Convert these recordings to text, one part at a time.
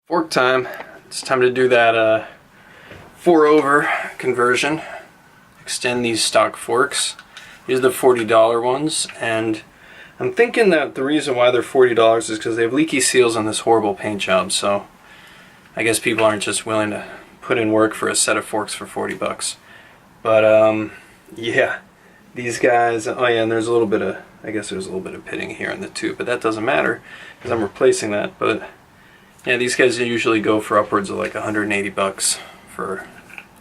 Fork time. It's time to do that 4-over conversion. Extend these stock forks. These are the $40 ones, and I'm thinking that the reason why they're $40 is because they have leaky seals on this horrible paint job, so I guess people aren't just willing to put in work for a set of forks for 40 bucks. But yeah, these guys, oh yeah, and there's a little bit of, I guess there's a little bit of pitting here in the tube, but that doesn't matter because I'm replacing that. But yeah, these guys usually go for upwards of like 180 bucks for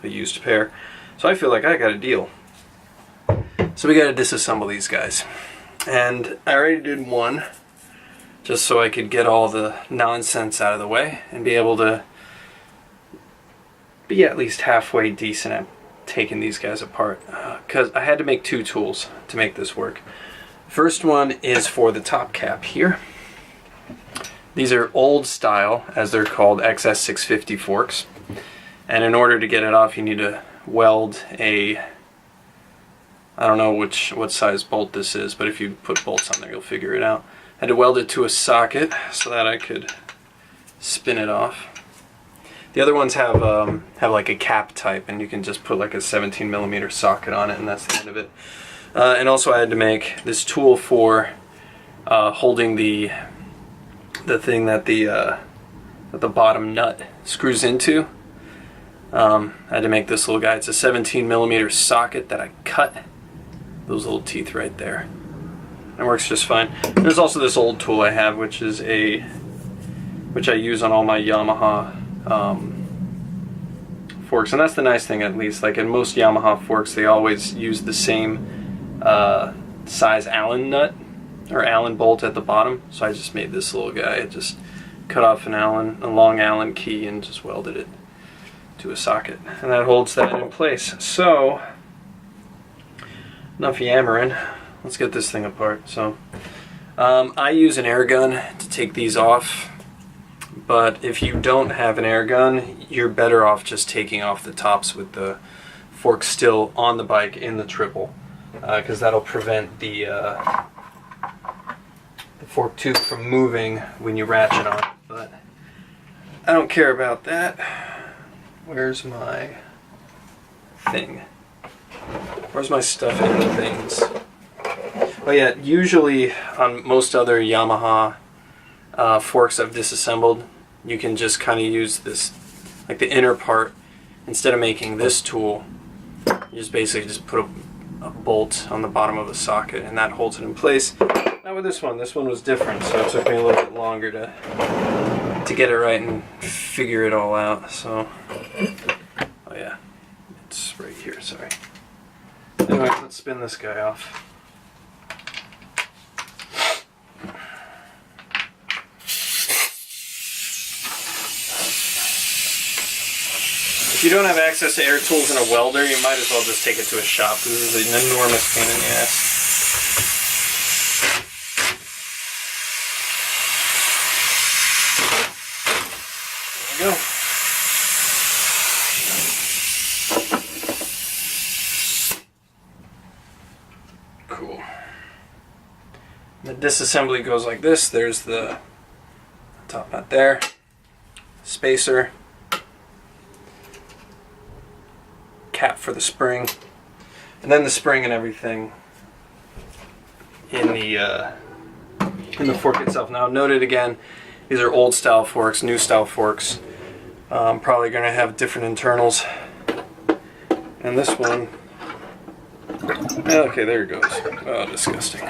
a used pair. So I feel like I got a deal. So we got to disassemble these guys. And I already did one just so I could get all the nonsense out of the way and be able to be at least halfway decent at taking these guys apart. Because I had to make two tools to make this work. First one is for the top cap here. These are old style, as they're called, XS650 forks. And in order to get it off, you need to weld a, I don't know what size bolt this is, but if you put bolts on there, you'll figure it out. I had to weld it to a socket so that I could spin it off. The other ones have like a cap type, and you can just put like a 17mm socket on it, and that's the end of it. And also I had to make this tool for holding the thing that the bottom nut screws into. I had to make this little guy. It's a 17mm socket that I cut those little teeth right there. It works just fine. And there's also this old tool I have, which I use on all my Yamaha forks, and that's the nice thing, at least. Like in most Yamaha forks, they always use the same size Allen nut or Allen bolt at the bottom. So I just made this little guy. I just cut off a long Allen key and just welded it to a socket, and that holds that in place. So enough yammering, let's get this thing apart. So I use an air gun to take these off, but if you don't have an air gun, you're better off just taking off the tops with the fork still on the bike in the triple, because that'll prevent the fork tube from moving when you ratchet on it. But I don't care about that. Where's my thing? Where's my stuff in the things? Oh yeah, usually on most other Yamaha forks I've disassembled, you can just kind of use this, like the inner part, instead of making this tool, you just basically just put a bolt on the bottom of a socket, and that holds it in place. Not with this one. This one was different, so it took me a little bit longer to get it right and figure it all out. So, oh yeah, it's right here, sorry. Anyway, let's spin this guy off. If you don't have access to air tools and a welder, you might as well just take it to a shop. This is an enormous pain in the ass. There we go. Cool. The disassembly goes like this. There's the top nut there, spacer, cap for the spring, and then the spring and everything in the fork itself. Now note it again, these are old style forks. New style forks probably going to have different internals, and this one, okay, there it goes. Oh, disgusting.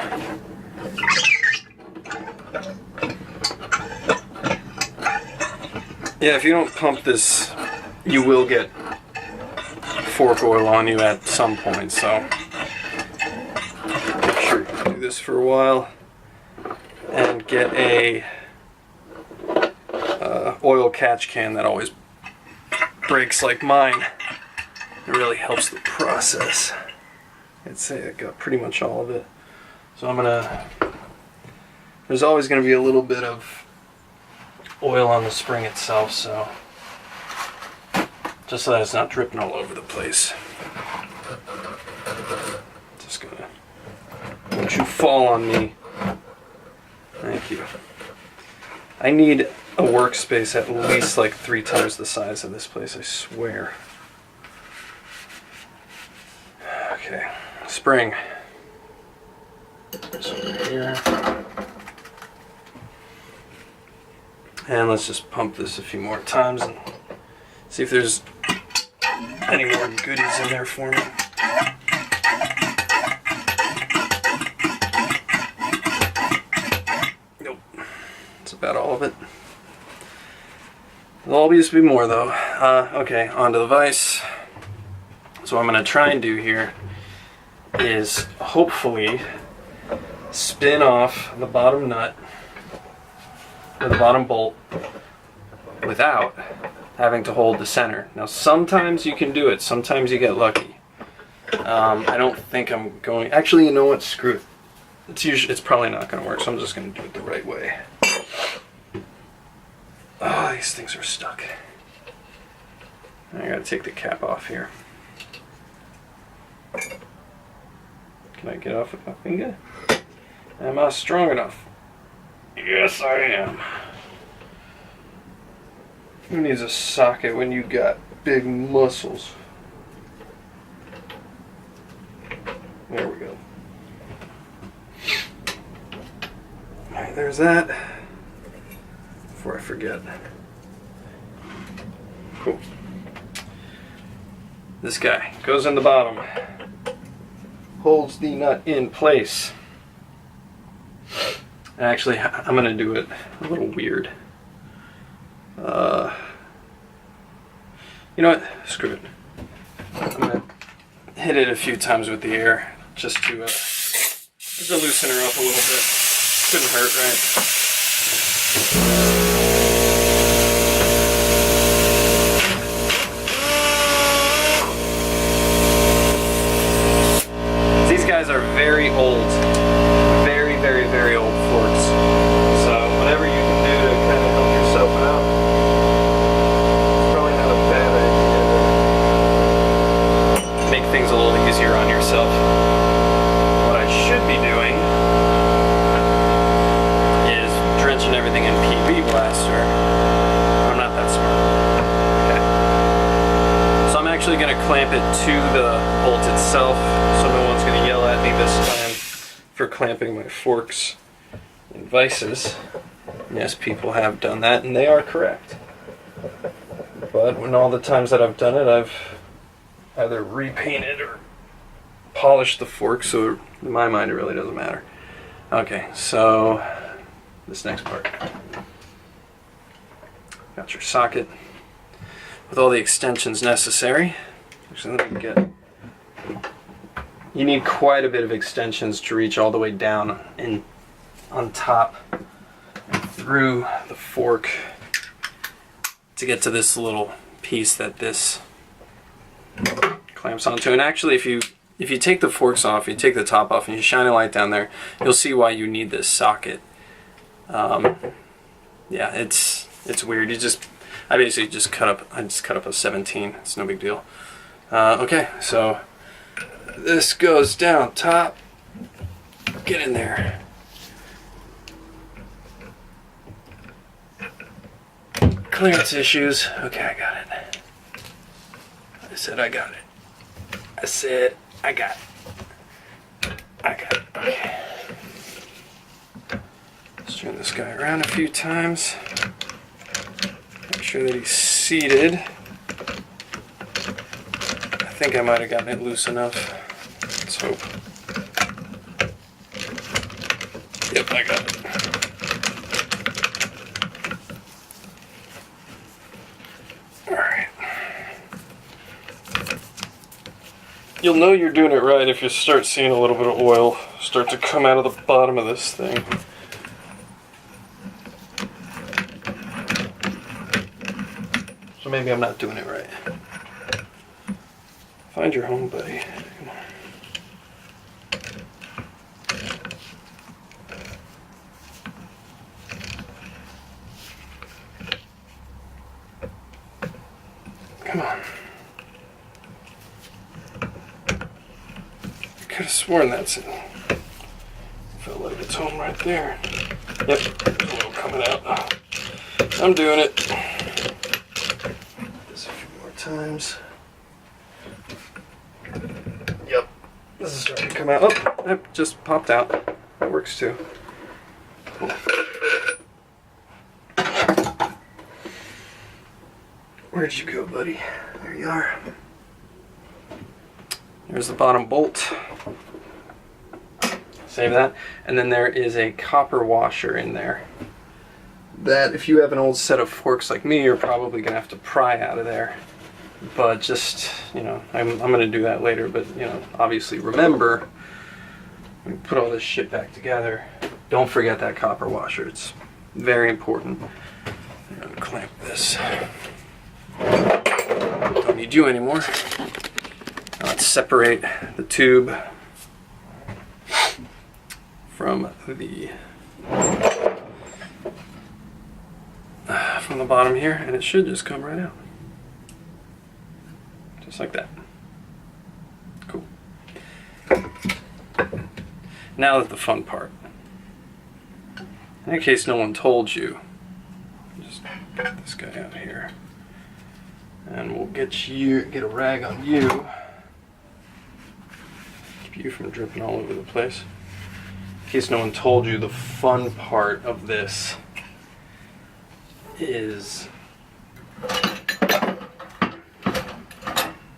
Yeah, if you don't pump this, you will get fork oil on you at some point, so make sure you do this for a while and get a oil catch can that always breaks like mine. It really helps the process. I'd say I got pretty much all of it. So there's always going to be a little bit of oil on the spring itself, so just so that it's not dripping all over the place. Just gonna, don't you fall on me. Thank you. I need a workspace at least like 3 times the size of this place, I swear. Okay, spring. This over here. And let's just pump this a few more times and see if there's any more goodies in there for me. Nope. That's about all of it. There'll always be more though. Okay, onto the vise. So what I'm going to try and do here is hopefully spin off the bottom nut or the bottom bolt without having to hold the center. Now sometimes you can do it, sometimes you get lucky. I don't think I'm going, actually, you know what, screw it. It's probably not going to work, so I'm just going to do it the right way. Oh, these things are stuck. I got to take the cap off here. Can I get off with my finger? Am I strong enough? Yes, I am. Who needs a socket when you got big muscles? There we go. Alright, there's that. Before I forget. Cool. This guy goes in the bottom. Holds the nut in place. Actually, I'm going to do it a little weird. You know what? Screw it. I'm going to hit it a few times with the air just to loosen her up a little bit. Couldn't hurt, right? These guys are very old. Very, very, very old forks. So whatever you can do to kind of help yourself out, it's probably not a bad idea to make things a little easier on yourself. What I should be doing is drenching everything in PB Blaster. I'm not that smart. Okay. So I'm actually going to clamp it to the bolt itself, so no one's going to yell at me this time for clamping my forks and vices. Yes, people have done that, and they are correct. But when all the times that I've done it, I've either repainted or polished the fork, so in my mind it really doesn't matter. Okay, so this next part. Got your socket with all the extensions necessary. Actually, let me get... You need quite a bit of extensions to reach all the way down and on top and through the fork to get to this little piece that this clamps onto. And actually, if you take the forks off, you take the top off, and you shine a light down there, you'll see why you need this socket. Yeah, it's weird. I basically just cut up a 17. It's no big deal. Okay, so this goes down top. Get in there. Clearance issues. Okay, I got it. I said I got it. I said I got it. I got it. Okay. Let's turn this guy around a few times. Make sure that he's seated. I think I might have gotten it loose enough. Let's hope. Yep, I got it. Alright. You'll know you're doing it right if you start seeing a little bit of oil start to come out of the bottom of this thing. So maybe I'm not doing it right. Find your home, buddy. Come on. Come on. I could have sworn that's it. Felt like it's home right there. Yep, there's a little coming out. I'm doing it. This a few more times. Yep. This is starting to come out. Oh, it just popped out. That works too. Cool. Where'd you go, buddy? There you are. There's the bottom bolt. Save that. And then there is a copper washer in there. That, if you have an old set of forks like me, you're probably gonna have to pry out of there. But just, you know, I'm gonna do that later, but, you know, obviously remember, when you put all this shit back together, don't forget that copper washer. It's very important. I'm gonna clamp this. Don't need you anymore. Now let's separate the tube from the bottom here, and it should just come right out. Just like that. Cool. Now that the fun part. In case no one told you, just get this guy out here. And we'll get a rag on you. Keep you from dripping all over the place. In case no one told you, the fun part of this is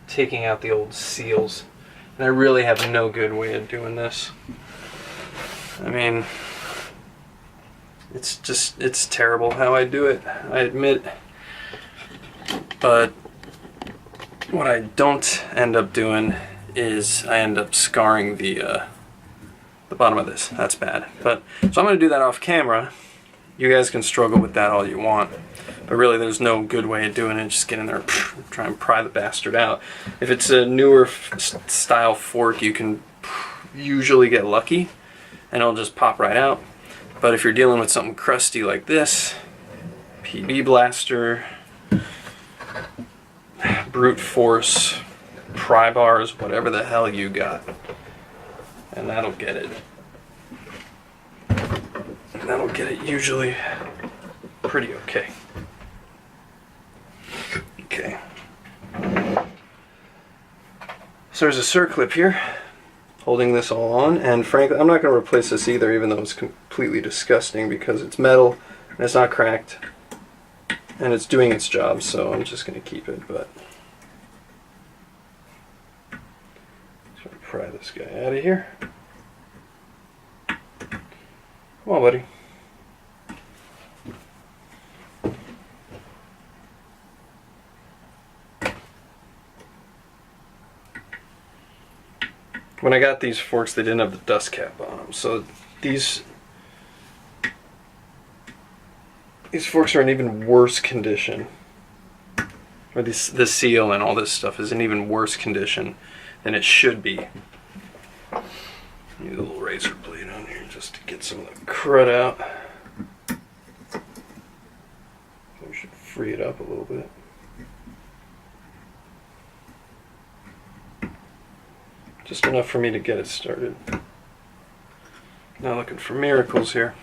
taking out the old seals. And I really have no good way of doing this. I mean, it's terrible how I do it, I admit. But what I don't end up doing is I end up scarring the bottom of this. That's bad. But so I'm going to do that off camera. You guys can struggle with that all you want. But really, there's no good way of doing it. Just get in there, try and pry the bastard out. If it's a newer style fork, you can usually get lucky, and it'll just pop right out. But if you're dealing with something crusty like this, PB blaster, brute force, pry bars, whatever the hell you got, and that'll get it. And that'll get it usually pretty okay. Okay. So there's a circlip here holding this all on, and frankly, I'm not going to replace this either, even though it's completely disgusting, because it's metal and it's not cracked and it's doing its job, so I'm just going to keep it. But try to pry this guy out of here. Come on, buddy. When I got these forks, they didn't have the dust cap on them, so these forks are in even worse condition. Or the seal and all this stuff is in even worse condition than it should be. Need a little razor blade on here just to get some of the crud out. We should free it up a little bit. Just enough for me to get it started. Now looking for miracles here.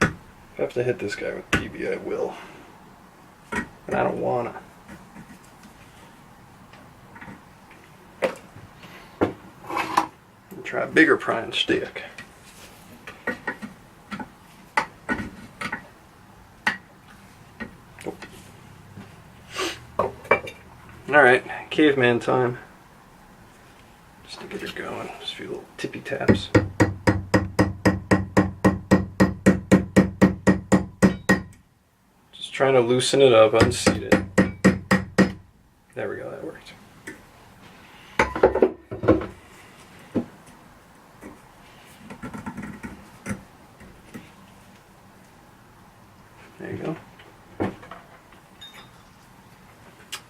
If I have to hit this guy with PB, I will. And I don't wanna. I'll try a bigger prying stick. Alright, caveman time. Just to get her going. Just a few little tippy taps. Just trying to loosen it up, unseat it. There we go, that worked. There you go.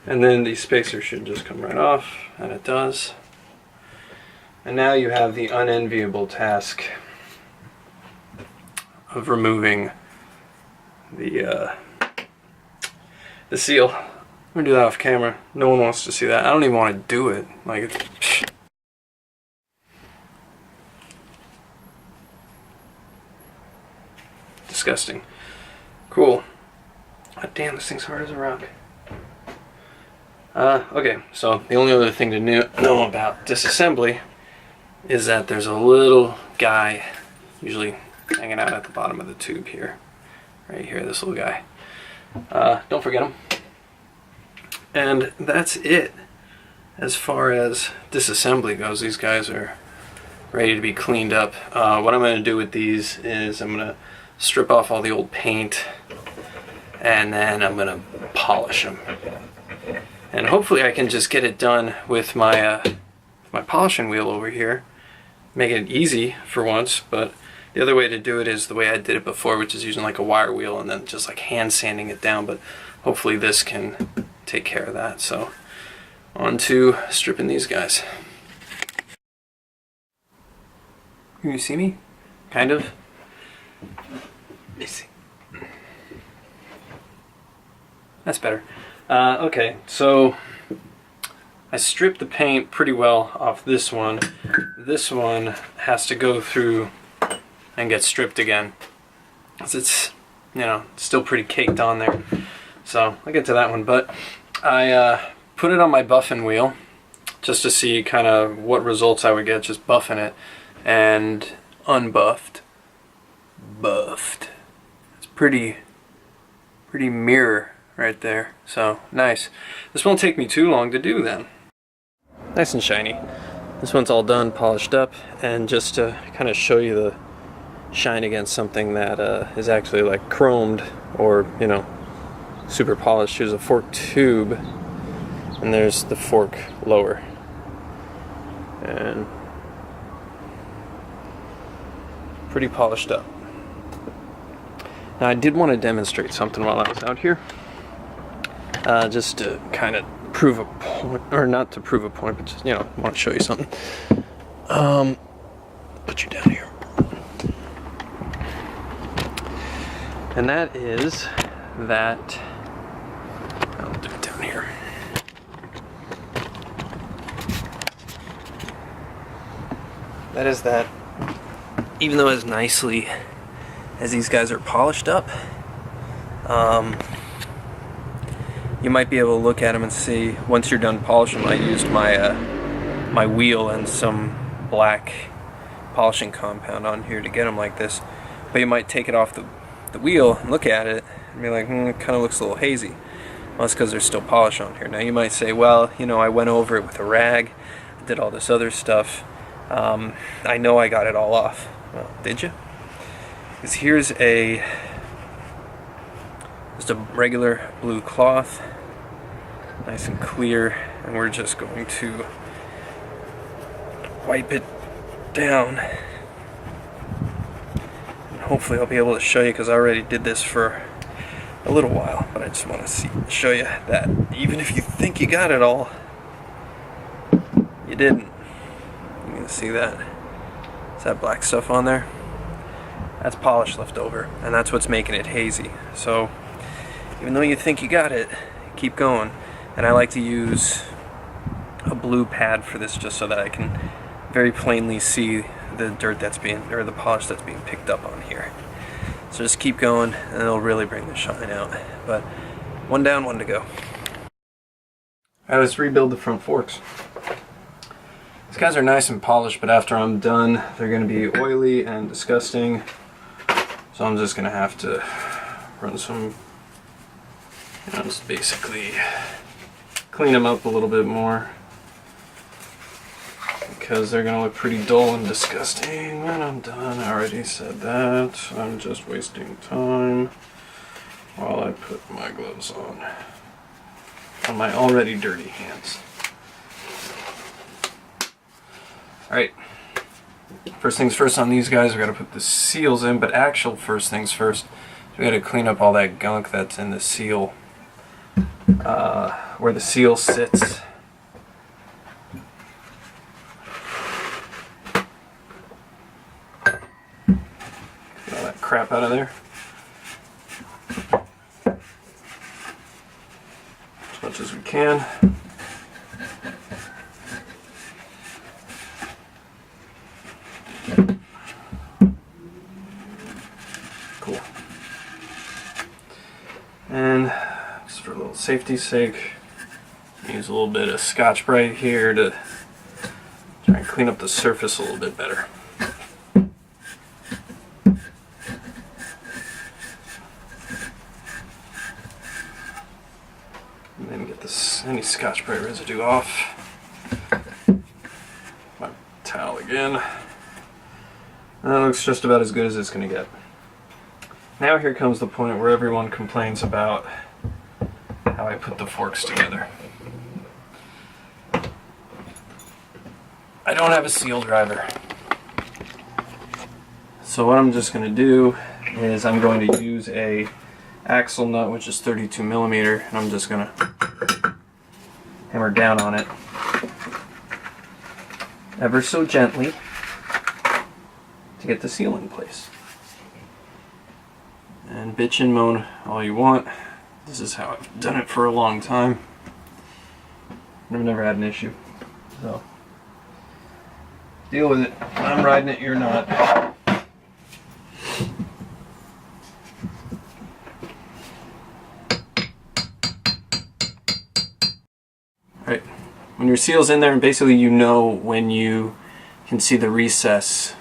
And then the spacer should just come right off, and it does. And now you have the unenviable task of removing the seal. I'm gonna do that off camera. No one wants to see that. I don't even want to do it. Like, disgusting. Cool. Oh, damn, this thing's hard as a rock. Okay, so the only other thing to know about disassembly is that there's a little guy usually hanging out at the bottom of the tube here. Right here, this little guy. Don't forget him. And that's it. As far as disassembly goes, these guys are ready to be cleaned up. What I'm going to do with these is I'm going to strip off all the old paint, and then I'm going to polish them. And hopefully I can just get it done with my my polishing wheel over here. Make it easy for once, but the other way to do it is the way I did it before, which is using like a wire wheel and then just like hand sanding it down, but hopefully this can take care of that. So on to stripping these guys. Can you see me? Kind of. Let me see. That's better. Okay, so I stripped the paint pretty well off this one. This one has to go through and get stripped again, because it's, you know, still pretty caked on there. So I'll get to that one, but I put it on my buffing wheel just to see kind of what results I would get just buffing it, and unbuffed, buffed. It's pretty mirror right there. So nice. This won't take me too long to do then. Nice and shiny. This one's all done, polished up, and just to kind of show you the shine against something that is actually like chromed or, you know, super polished. Here's a fork tube, and there's the fork lower, and pretty polished up. Now I did want to demonstrate something while I was out here, just to kind of prove a point, or not to prove a point, but just, you know, want to show you something. Put you down here. And that is that, I'll do it down here. That is that, even though as nicely as these guys are polished up, you might be able to look at them and see, once you're done polishing, I used my my wheel and some black polishing compound on here to get them like this, but you might take it off the wheel and look at it and be like, it kind of looks a little hazy. Well, that's because there's still polish on here. Now you might say, well, you know, I went over it with a rag, did all this other stuff, I know I got it all off. Well, did you? Because here's just a regular blue cloth, nice and clear, and we're just going to wipe it down. And hopefully I'll be able to show you, because I already did this for a little while, but I just want to show you that even if you think you got it all, you didn't. You can see that. Is that black stuff on there? That's polish left over, and that's what's making it hazy. So even though you think you got it, keep going. And I like to use a blue pad for this, just so that I can very plainly see the dirt that's being, or the polish that's being picked up on here. So just keep going, and it'll really bring the shine out. But one down, one to go. Alright, let's rebuild the front forks. These guys are nice and polished, but after I'm done, they're going to be oily and disgusting. So I'm just going to have to run some, you know, just basically clean them up a little bit more, because they're going to look pretty dull and disgusting when I'm done. I already said that. I'm just wasting time while I put my gloves on my already dirty hands. Alright, first things first on these guys, we got to put the seals in, but actual first things first, we got to clean up all that gunk that's in the seal, where the seal sits. Get all that crap out of there. As much as we can. Cool. safety's sake, use a little bit of Scotch-Brite here to try and clean up the surface a little bit better. And then get any Scotch-Brite residue off. My towel again. And that looks just about as good as it's going to get. Now here comes the point where everyone complains about how I put the forks together. I don't have a seal driver. So what I'm just going to do is I'm going to use a axle nut, which is 32 millimeter, and I'm just going to hammer down on it ever so gently to get the seal in place. And bitch and moan all you want. This is how I've done it for a long time. I've never had an issue. So, deal with it. I'm riding it, you're not. Alright, when your seal's in there, and basically you know when you can see the recess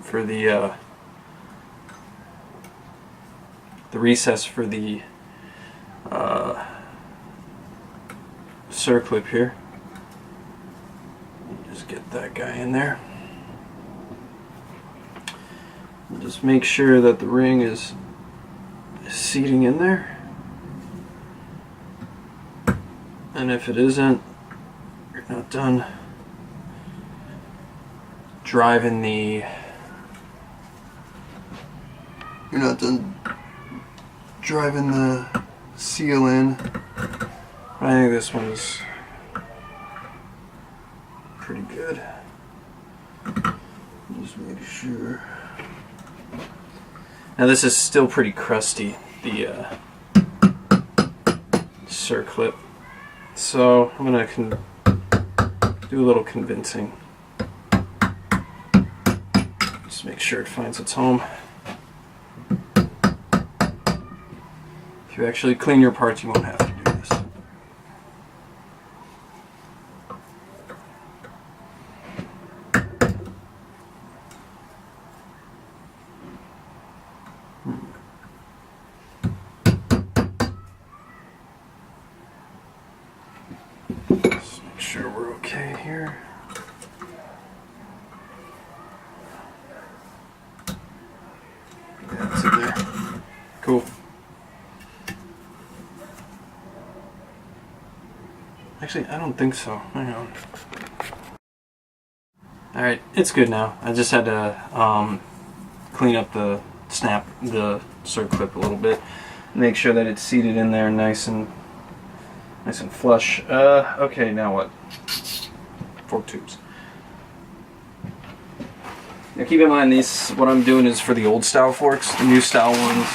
for the circlip here. Just get that guy in there. And just make sure that the ring is seating in there. And if it isn't, you're not done driving the seal in. I think this one's pretty good. Just make sure. Now this is still pretty crusty, the circlip. So I'm gonna do a little convincing. Just make sure it finds its home. If you actually clean your parts, you won't have to do this. Just make sure we're okay here. Yeah, it's in there. Cool. Actually, I don't think so. Hang on. Alright, it's good now. I just had to clean up the circlip a little bit. Make sure that it's seated in there nice and flush. Okay, now what? Fork tubes. Now keep in mind, what I'm doing is for the old style forks. The new style ones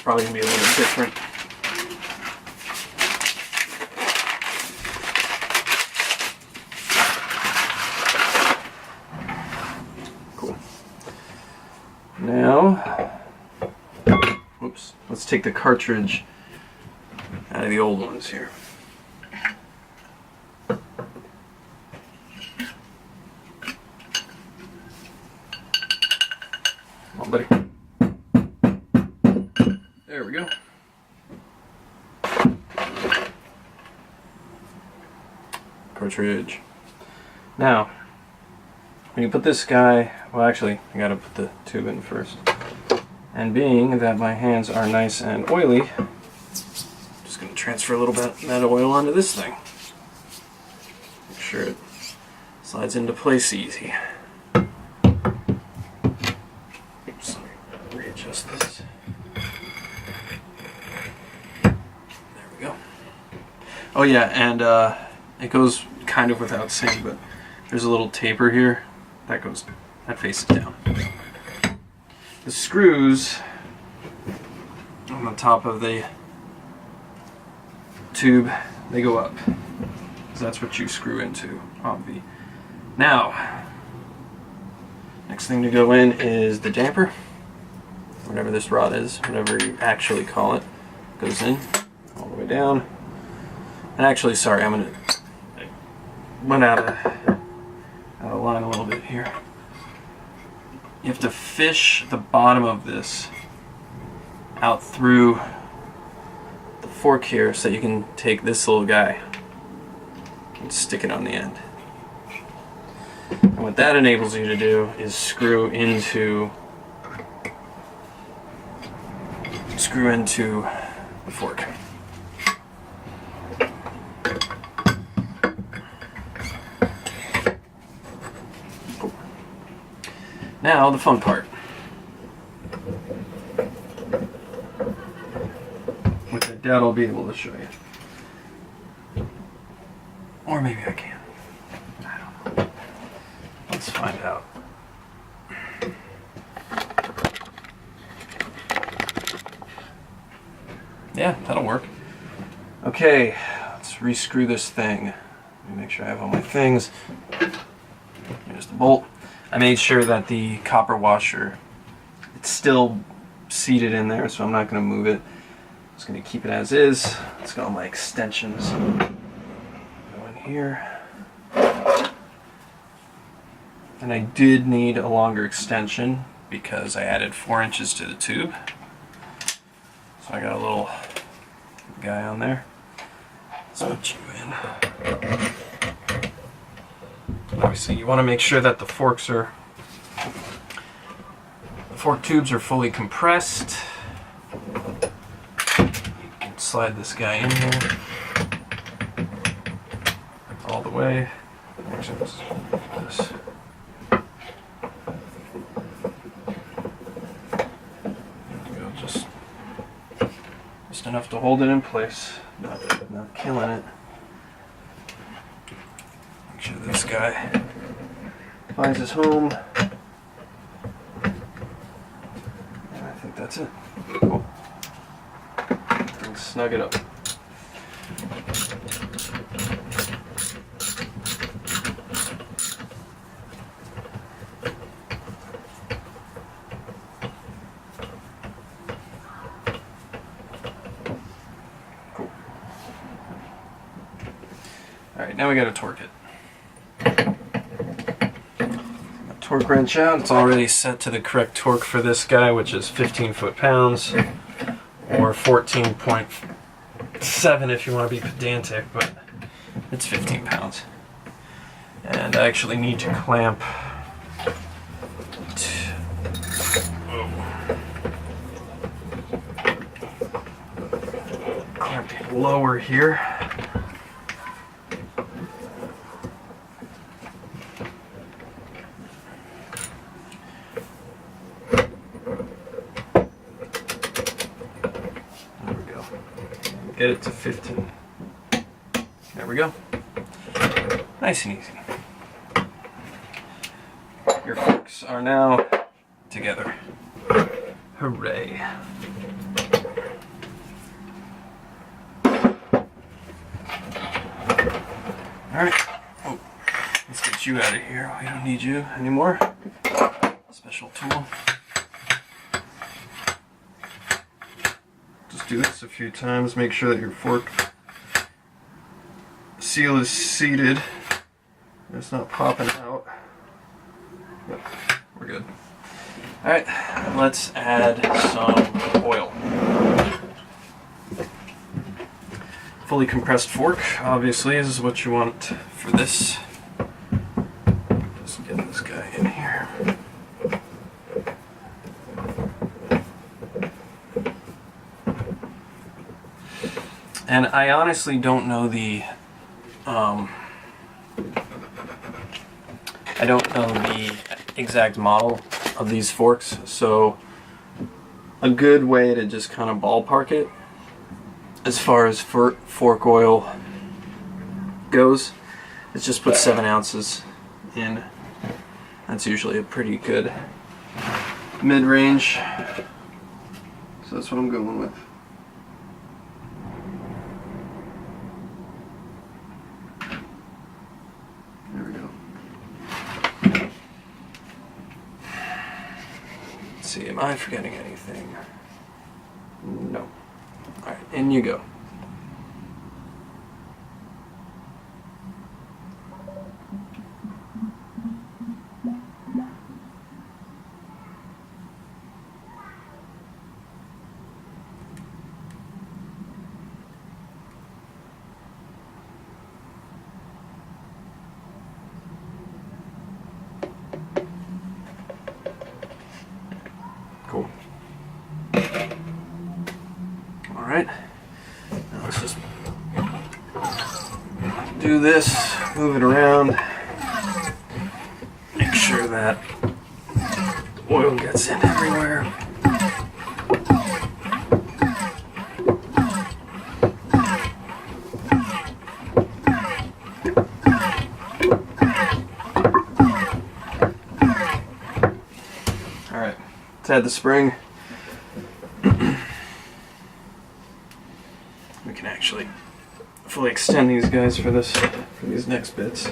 probably gonna be a little bit different. Now, oops, let's take the cartridge out of the old ones here. Come on, buddy. There we go. Cartridge. Now, when you put this guy, well actually, I gotta put the tube in first. And being that my hands are nice and oily, I'm just gonna transfer a little bit of that oil onto this thing. Make sure it slides into place easy. Oops, let me readjust this. There we go. Oh yeah, and it goes kind of without saying, but there's a little taper here. That faces down. The screws on the top of the tube, they go up. So that's what you screw into, obvi. Now, next thing to go in is the damper. whatever this rod is, whatever you actually call it, goes in all the way down. And actually, sorry, I went out of line a little bit here. You have to fish the bottom of this out through the fork here so that you can take this little guy and stick it on the end. And what that enables you to do is screw into the fork. Now the fun part, which I doubt I'll be able to show you. Or maybe I can. I don't know. Let's find out. Yeah, that'll work. Okay, let's rescrew this thing. Let me make sure I have all my things. Here's the bolt. I made sure that the copper washer, it's still seated in there, so I'm not going to move it. I'm just going to keep it as is. Let's get all my extensions. Go in here. And I did need a longer extension because I added 4 inches to the tube. So I got a little guy on there. Let's put you in. Obviously, you want to make sure that the fork tubes are fully compressed. You can slide this guy in here all the way. Actually, let's do this. There we go, just enough to hold it in place, not killing it. Make sure this guy finds his home. And I think that's it. Cool. And snug it up. Cool. Alright, now we gotta torque it. Torque wrench out. It's already set to the correct torque for this guy, which is 15 foot-pounds or 14.7 if you want to be pedantic, but it's 15 pounds. And I actually need to clamp lower here. Get it to 15. There we go. Nice and easy. Your forks are now together. Hooray. Alright. Oh, let's get you out of here. We don't need you anymore. Special tool. Do this a few times, make sure that your fork seal is seated and it's not popping out. Yep, we're good. Alright, let's add some oil. Fully compressed fork, obviously, is what you want for this. Just get this guy in here. And I honestly don't know the exact model of these forks, so a good way to just kind of ballpark it as far as fork oil goes is just put 7 ounces in. That's usually a pretty good mid-range, so that's what I'm going with. see, am I forgetting anything? No. Alright, in you go. Cool. Alright, now let's just do this, move it around, make sure that the oil gets in everywhere. Alright, let's add the spring. We can actually fully extend these guys for these next bits.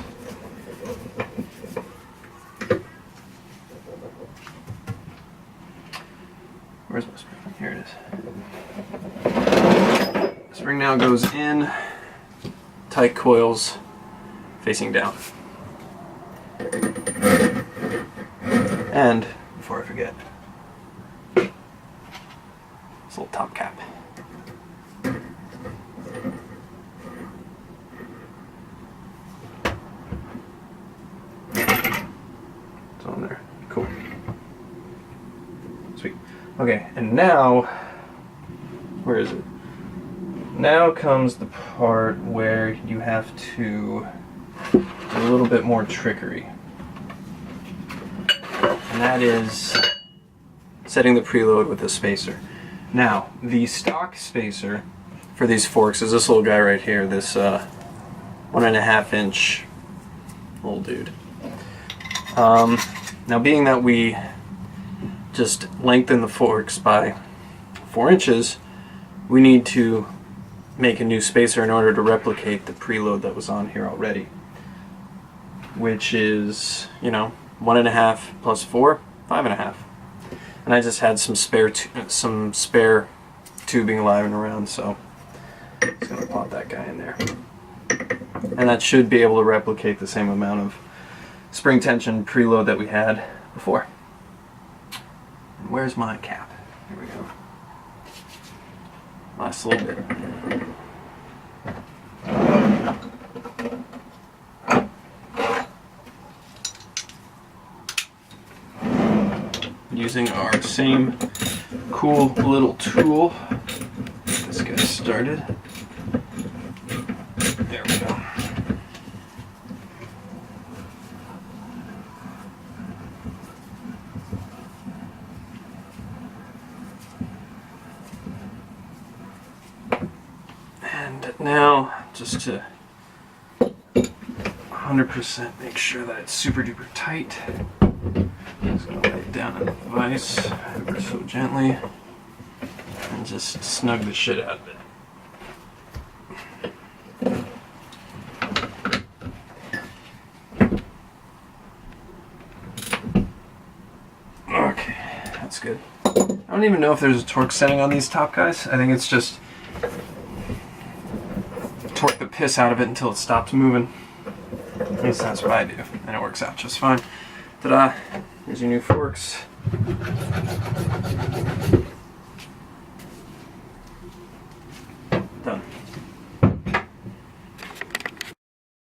Where's my spring? Here it is. The spring now goes in, tight coils facing down. And before I forget, this little top cap. It's on there. Cool. Sweet. Okay, and now, where is it? Now comes the part where you have to do a little bit more trickery. And that is setting the preload with a spacer. Now, the stock spacer for these forks is this little guy right here, this 1.5 inch little dude. Now, being that we just lengthen the forks by 4 inches, we need to make a new spacer in order to replicate the preload that was on here already, which is, you know, 1.5 plus 4, 5.5. And I just had some spare tubing lying around, so I'm just gonna pop that guy in there. And that should be able to replicate the same amount of spring tension preload that we had before. And where's my cap? Here we go. Last little bit. Using our same cool little tool. Get this guy started. There we go. And now, just to 100% make sure that it's super duper tight, I'm just going to lay it down in the vise ever so gently and just snug the shit out of it. Okay, that's good. I don't even know if there's a torque setting on these top guys. I think it's just torque the piss out of it until it stops moving. At least that's what I do, and it works out just fine. Ta-da! Here's your new forks.